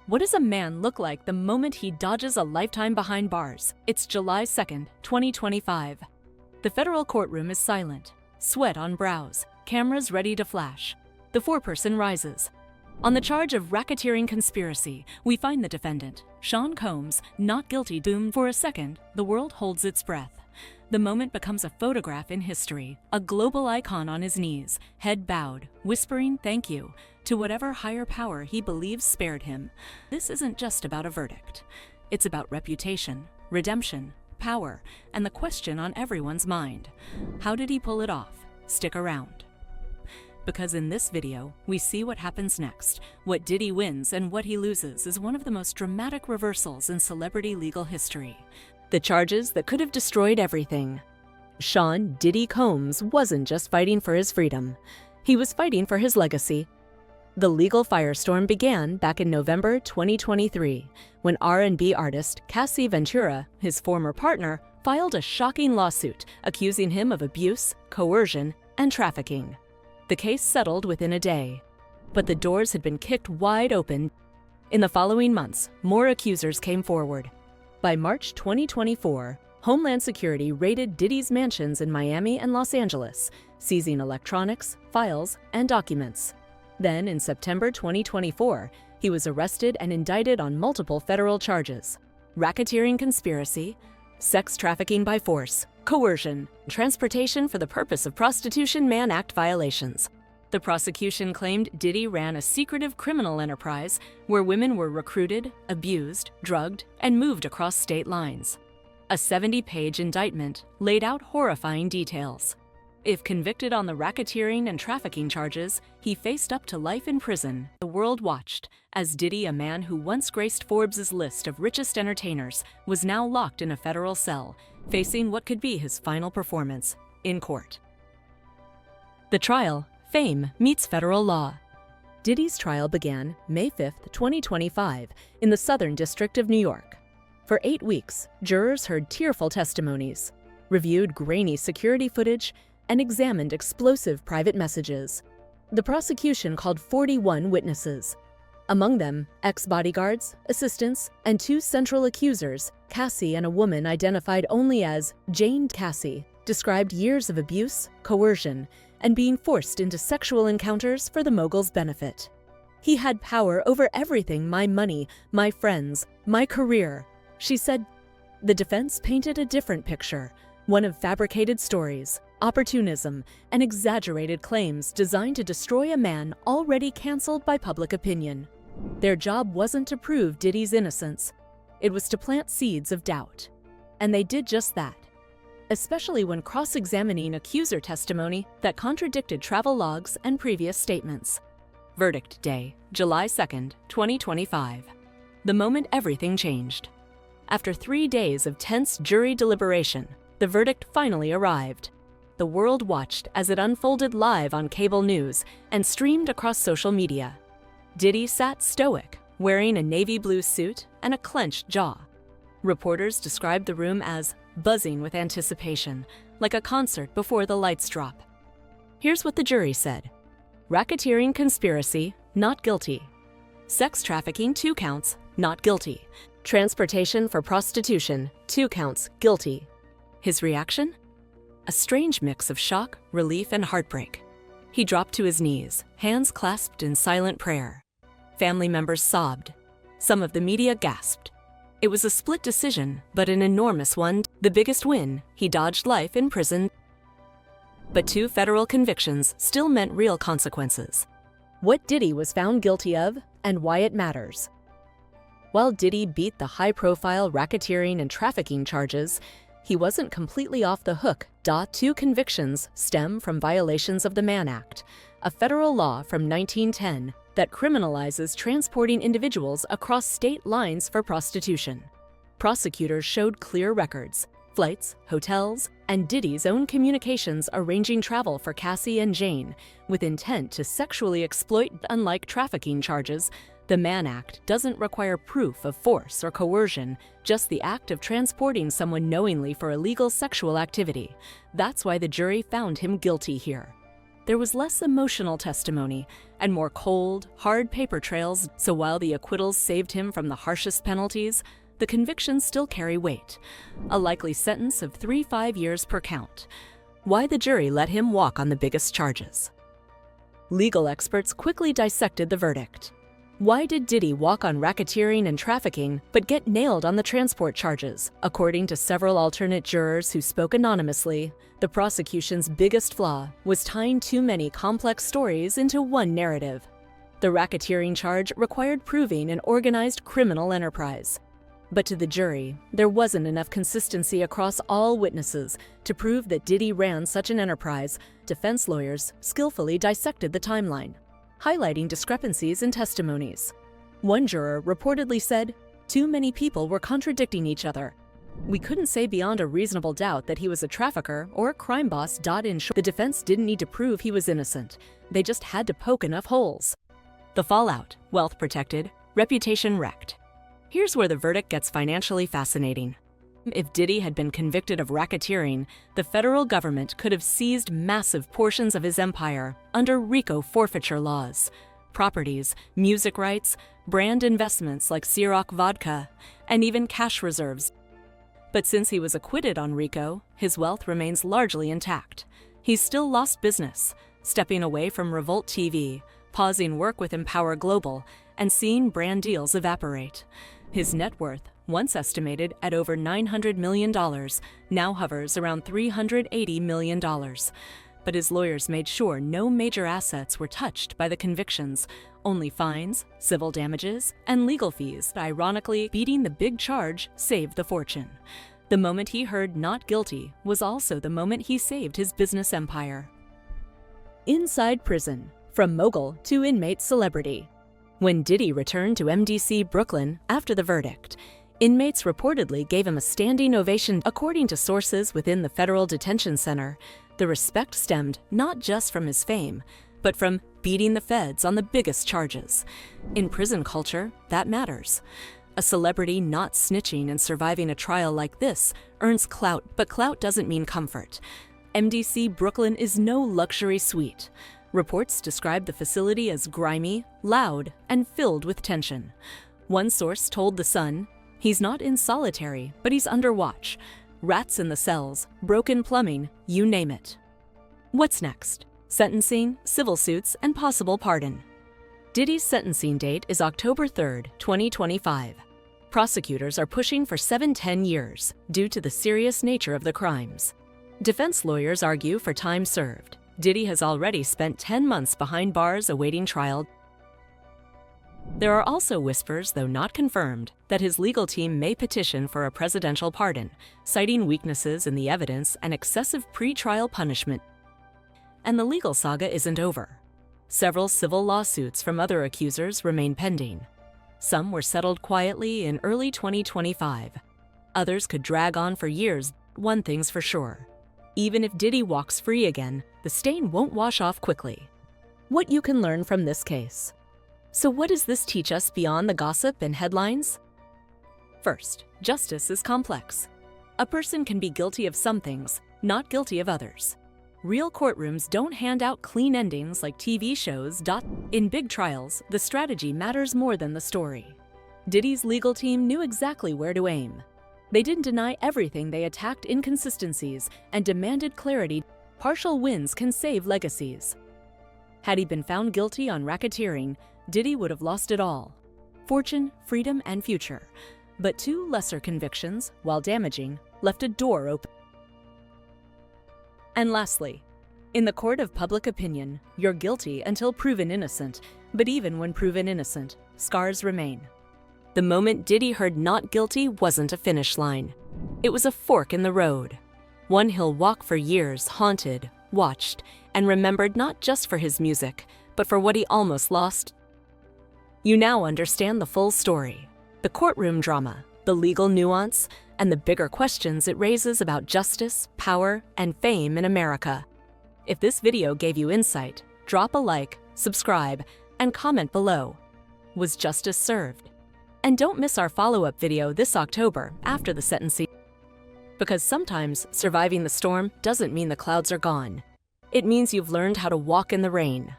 What does a man look like the moment he dodges a lifetime behind bars? It's July 2nd, 2025. The federal courtroom is silent, sweat on brows, cameras ready to flash. The foreperson rises. On the charge of racketeering conspiracy, we find the defendant, Sean Combs, not guilty. Doomed. For a second, the world holds its breath. The moment becomes a photograph in history, a global icon on his knees, head bowed, whispering thank you to whatever higher power he believes spared him. This isn't just about a verdict. It's about reputation, redemption, power, and the question on everyone's mind. How did he pull it off? Stick around. Because in this video, we see what happens next. What Diddy wins and what he loses is one of the most dramatic reversals in celebrity legal history. The charges that could have destroyed everything. Sean "Diddy" Combs wasn't just fighting for his freedom. He was fighting for his legacy. The legal firestorm began back in November 2023, when R&B artist Cassie Ventura, his former partner, filed a shocking lawsuit accusing him of abuse, coercion, and trafficking. The case settled within a day, but the doors had been kicked wide open. In the following months, more accusers came forward. By March 2024, Homeland Security raided Diddy's mansions in Miami and Los Angeles, seizing electronics, files, and documents. Then, in September 2024, he was arrested and indicted on multiple federal charges: racketeering conspiracy, sex trafficking by force, coercion, transportation for the purpose of prostitution, Mann Act violations. The prosecution claimed Diddy ran a secretive criminal enterprise where women were recruited, abused, drugged, and moved across state lines. A 70-page indictment laid out horrifying details. If convicted on the racketeering and trafficking charges, he faced up to life in prison. The world watched as Diddy, a man who once graced Forbes' list of richest entertainers, was now locked in a federal cell, facing what could be his final performance in court. The trial. Fame meets federal law. Diddy's trial began May 5, 2025, in the Southern District of New York. For 8 weeks, jurors heard tearful testimonies, reviewed grainy security footage, and examined explosive private messages. The prosecution called 41 witnesses. Among them, ex-bodyguards, assistants, and 2 central accusers, Cassie and a woman identified only as Jane. Cassie described years of abuse, coercion, and being forced into sexual encounters for the mogul's benefit. He had power over everything: my money, my friends, my career, she said. The defense painted a different picture, one of fabricated stories, opportunism, and exaggerated claims designed to destroy a man already canceled by public opinion. Their job wasn't to prove Diddy's innocence. It was to plant seeds of doubt. And they did just that, especially when cross-examining accuser testimony that contradicted travel logs and previous statements. Verdict day, July 2nd, 2025. The moment everything changed. After 3 days of tense jury deliberation, the verdict finally arrived. The world watched as it unfolded live on cable news and streamed across social media. Diddy sat stoic, wearing a navy blue suit and a clenched jaw. Reporters described the room as buzzing with anticipation, like a concert before the lights drop. Here's what the jury said. Racketeering conspiracy, not guilty. Sex trafficking, 2 counts, not guilty. Transportation for prostitution, 2 counts, guilty. His reaction? A strange mix of shock, relief, and heartbreak. He dropped to his knees, hands clasped in silent prayer. Family members sobbed. Some of the media gasped. It was a split decision, but an enormous one. The biggest win: he dodged life in prison. But 2 federal convictions still meant real consequences. What Diddy was found guilty of, and why it matters. While Diddy beat the high-profile racketeering and trafficking charges, he wasn't completely off the hook. 2 convictions stem from violations of the Mann Act, a federal law from 1910 that criminalizes transporting individuals across state lines for prostitution. Prosecutors showed clear records, flights, hotels, and Diddy's own communications arranging travel for Cassie and Jane with intent to sexually exploit. Unlike trafficking charges, the Mann Act doesn't require proof of force or coercion, just the act of transporting someone knowingly for illegal sexual activity. That's why the jury found him guilty here. there was less emotional testimony and more cold, hard paper trails, so while the acquittals saved him from the harshest penalties, the convictions still carry weight. A likely sentence of 3-5 years per count. Why the jury let him walk on the biggest charges. Legal experts quickly dissected the verdict. Why did Diddy walk on racketeering and trafficking but get nailed on the transport charges? According to several alternate jurors who spoke anonymously, the prosecution's biggest flaw was tying too many complex stories into one narrative. The racketeering charge required proving an organized criminal enterprise. But to the jury, there wasn't enough consistency across all witnesses to prove that Diddy ran such an enterprise. Defense lawyers skillfully dissected the timeline, highlighting discrepancies in testimonies. One juror reportedly said, "Too many people were contradicting each other. We couldn't say beyond a reasonable doubt that he was a trafficker or a crime boss." In short, the defense didn't need to prove he was innocent. They just had to poke enough holes. The fallout: wealth protected, reputation wrecked. Here's where the verdict gets financially fascinating. If Diddy had been convicted of racketeering, the federal government could have seized massive portions of his empire under RICO forfeiture laws. Properties, music rights, brand investments like Ciroc vodka, and even cash reserves. But since he was acquitted on RICO, his wealth remains largely intact. He's still lost business, stepping away from Revolt TV, pausing work with Empower Global, and seeing brand deals evaporate. His net worth, once estimated at over $900 million, now hovers around $380 million. But his lawyers made sure no major assets were touched by the convictions, only fines, civil damages, and legal fees. Ironically, beating the big charge saved the fortune. The moment he heard not guilty was also the moment he saved his business empire. Inside prison, from mogul to inmate celebrity. When Diddy returned to MDC Brooklyn after the verdict, inmates reportedly gave him a standing ovation. According to sources within the Federal Detention Center, the respect stemmed not just from his fame, but from beating the feds on the biggest charges. In prison culture, that matters. A celebrity not snitching and surviving a trial like this earns clout, but clout doesn't mean comfort. MDC Brooklyn is no luxury suite. Reports describe the facility as grimy, loud, and filled with tension. One source told The Sun, "He's not in solitary, but he's under watch. Rats in the cells, broken plumbing, you name it." What's next? Sentencing, civil suits, and possible pardon. Diddy's sentencing date is October 3, 2025. Prosecutors are pushing for 7-10 years due to the serious nature of the crimes. Defense lawyers argue for time served. Diddy has already spent 10 months behind bars awaiting trial. There are also whispers, though not confirmed, that his legal team may petition for a presidential pardon, citing weaknesses in the evidence and excessive pre-trial punishment. And the legal saga isn't over. Several civil lawsuits from other accusers remain pending. Some were settled quietly in early 2025. Others could drag on for years. One thing's for sure: even if Diddy walks free again, the stain won't wash off quickly. What you can learn from this case. So what does this teach us beyond the gossip and headlines? First, justice is complex. A person can be guilty of some things, not guilty of others. Real courtrooms don't hand out clean endings like TV shows. In big trials, the strategy matters more than the story. Diddy's legal team knew exactly where to aim. They didn't deny everything, they attacked inconsistencies and demanded clarity. Partial wins can save legacies. Had he been found guilty on racketeering, Diddy would have lost it all: fortune, freedom, and future. But 2 lesser convictions, while damaging, left a door open. And lastly, in the court of public opinion, you're guilty until proven innocent, but even when proven innocent, scars remain. The moment Diddy heard not guilty wasn't a finish line. It was a fork in the road. One he'll walk for years, haunted, watched, and remembered not just for his music, but for what he almost lost. You now understand the full story: the courtroom drama, the legal nuance, and the bigger questions it raises about justice, power, and fame in America. If this video gave you insight, drop a like, subscribe, and comment below. Was justice served? And don't miss our follow-up video this October after the sentencing. Because sometimes surviving the storm doesn't mean the clouds are gone. It means you've learned how to walk in the rain.